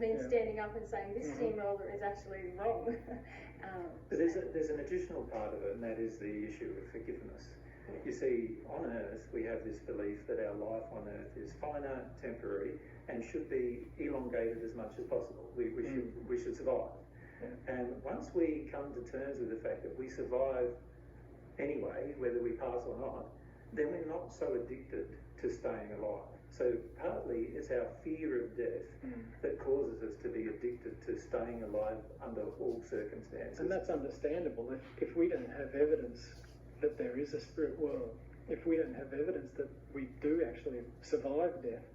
than standing up and saying this steamroller is actually wrong. But there's an additional part of it, and that is the issue of forgiveness. You see, on Earth, we have this belief that our life on Earth is finite, temporary, and should be elongated as much as possible. We should survive. Yeah. And once we come to terms with the fact that we survive anyway, whether we pass or not, then we're not so addicted to staying alive. So partly it's our fear of death that causes us to be addicted to staying alive under all circumstances. And that's understandable. If we don't have evidence that there is a spirit world, if we don't have evidence that we do actually survive death,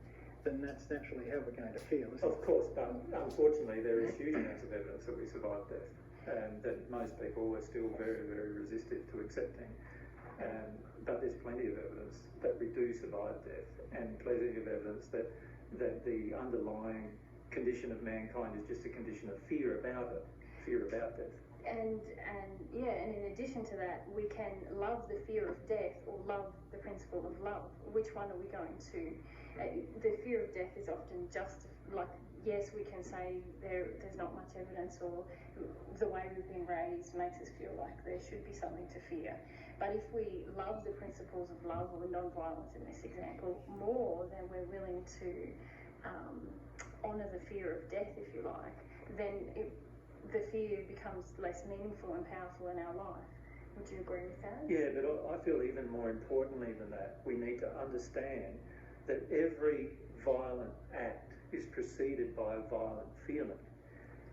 then that's naturally how we're going to feel, isn't it? Of course, but unfortunately there is huge amounts of evidence that we survive death, and that most people are still very, very resistant to accepting. But there's plenty of evidence that we do survive death, and plenty of evidence that the underlying condition of mankind is just a condition of fear about death. And in addition to that, we can love the fear of death or love the principle of love. Which one are we going to? The fear of death is often just like, yes, we can say there's not much evidence, or the way we've been raised makes us feel like there should be something to fear. But if we love the principles of love, or non-violence in this example, more than we're willing to honour the fear of death, if you like, then the fear becomes less meaningful and powerful in our life. Would you agree with that? Yeah, but I feel even more importantly than that, we need to understand that every violent act is preceded by a violent feeling.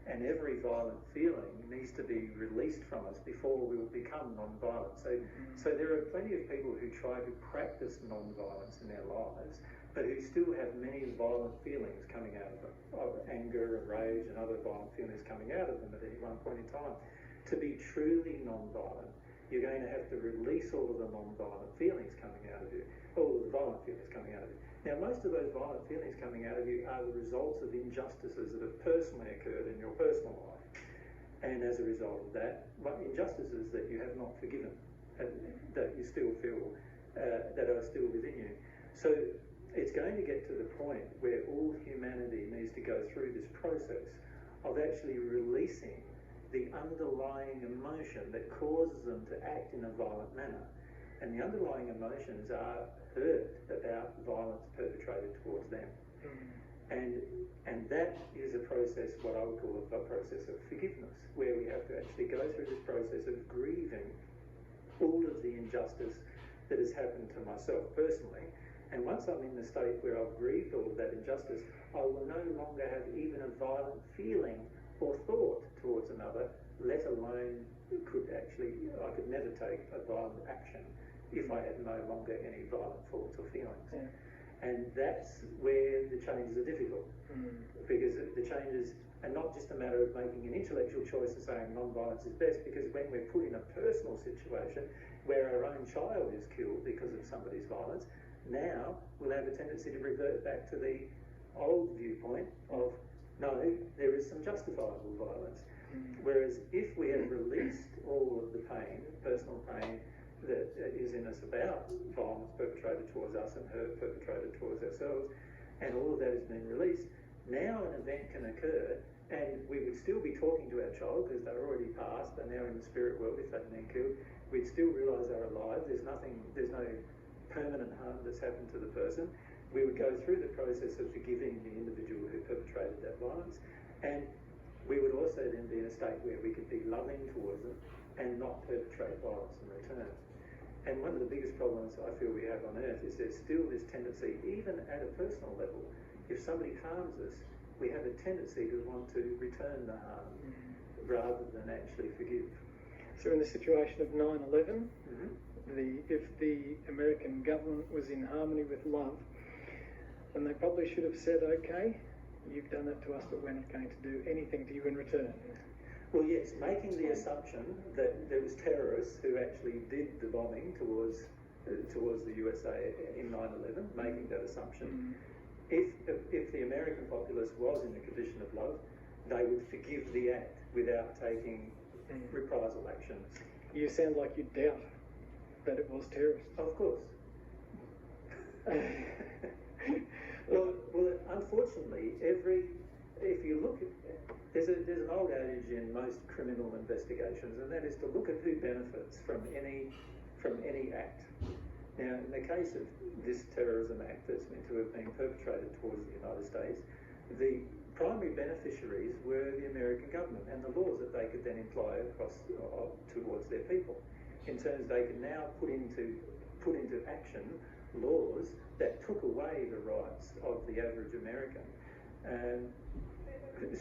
And every violent feeling needs to be released from us before we will become non-violent. So there are plenty of people who try to practice non-violence in their lives, but who still have many violent feelings coming out of them, of anger and rage and other violent feelings coming out of them at any one point in time. To be truly non-violent, you're going to have to release all of the non-violent feelings coming out of you, all of the violent feelings coming out of you. Now, most of those violent feelings coming out of you are the results of injustices that have personally occurred in your personal life. And as a result of that, injustices that you have not forgiven, that you still feel, that are still within you. So it's going to get to the point where all humanity needs to go through this process of actually releasing the underlying emotion that causes them to act in a violent manner. And the underlying emotions are hurt about violence perpetrated towards them. And that is a process, what I would call a process of forgiveness, where we have to actually go through this process of grieving all of the injustice that has happened to myself personally. And once I'm in the state where I've grieved all of that injustice, I will no longer have even a violent feeling or thought towards another, let alone I could never take a violent action if I had no longer any violent thoughts or feelings. Yeah. And that's where the changes are difficult, because the changes are not just a matter of making an intellectual choice and saying non-violence is best, because when we're put in a personal situation where our own child is killed because of somebody's violence, now we'll have a tendency to revert back to the old viewpoint of, no, there is some justifiable violence. Whereas if we had released all of the pain, personal pain, that is in us about violence perpetrated towards us and hurt perpetrated towards ourselves, and all of that has been released, now an event can occur and we would still be talking to our child because they're already passed, they're now in the spirit world if they've been killed. We'd still realise they're alive, there's no permanent harm that's happened to the person. We would go through the process of forgiving the individual who perpetrated that violence, and we would also then be in a state where we could be loving towards them and not perpetrate violence in return. And one of the biggest problems I feel we have on earth is there's still this tendency, even at a personal level, if somebody harms us, we have a tendency to want to return the harm rather than actually forgive. So in the situation of 9/11, if the American government was in harmony with love, then they probably should have said, okay, you've done that to us, but we're not going to do anything to you in return. Well, yes, making the assumption that there was terrorists who actually did the bombing towards the USA in 9/11, making that assumption. If the American populace was in a condition of love, they would forgive the act without taking reprisal actions. You sound like you doubt that it was terrorists. Of course. Well, unfortunately, if you there's an old adage in most criminal investigations, and that is to look at who benefits from any act. Now, in the case of this terrorism act that's meant to have been perpetrated towards the United States, the primary beneficiaries were the American government and the laws that they could then employ towards their people. In terms, they could now put into action laws that took away the rights of the average American.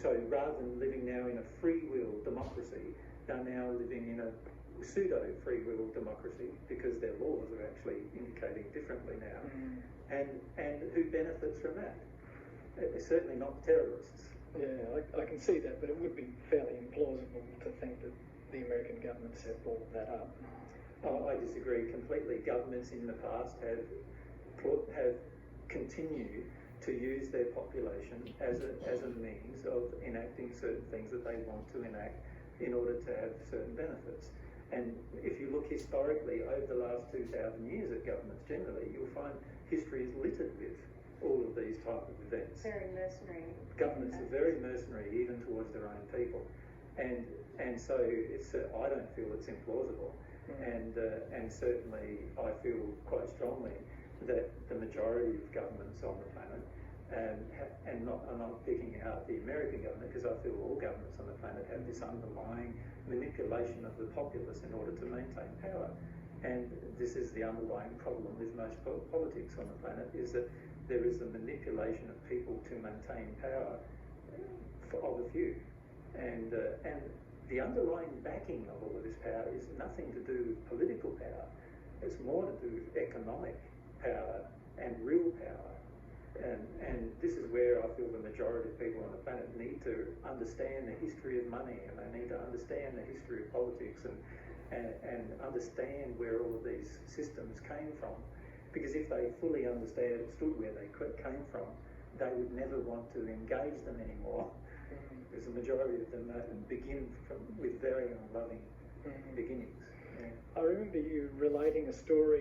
So rather than living now in a free will democracy, they're now living in a pseudo free will democracy because their laws are actually indicating differently now. And who benefits from that? It's certainly not terrorists. Yeah, I can see that, but it would be fairly implausible to think that the American government set all of that up. Oh, I disagree completely. Governments in the past have continued to use their population as a means of enacting certain things that they want to enact in order to have certain benefits. And if you look historically over the last 2,000 years at governments generally, you'll find history is littered with all of these type of events. Very mercenary. Governments are very mercenary even towards their own people. And so it's I don't feel it's implausible. And certainly I feel quite strongly that the majority of governments on the planet, I'm not picking out the American government because I feel all governments on the planet have this underlying manipulation of the populace in order to maintain power. And this is the underlying problem with most politics on the planet, is that there is a manipulation of people to maintain power of a few. And the underlying backing of all of this power is nothing to do with political power. It's more to do with economic power and real power. And this is where I feel the majority of people on the planet need to understand the history of money, and they need to understand the history of politics and understand where all of these systems came from. Because if they fully understood where they came from, they would never want to engage them anymore. Because the majority of them begin with very unloving beginnings. Yeah. I remember you relating a story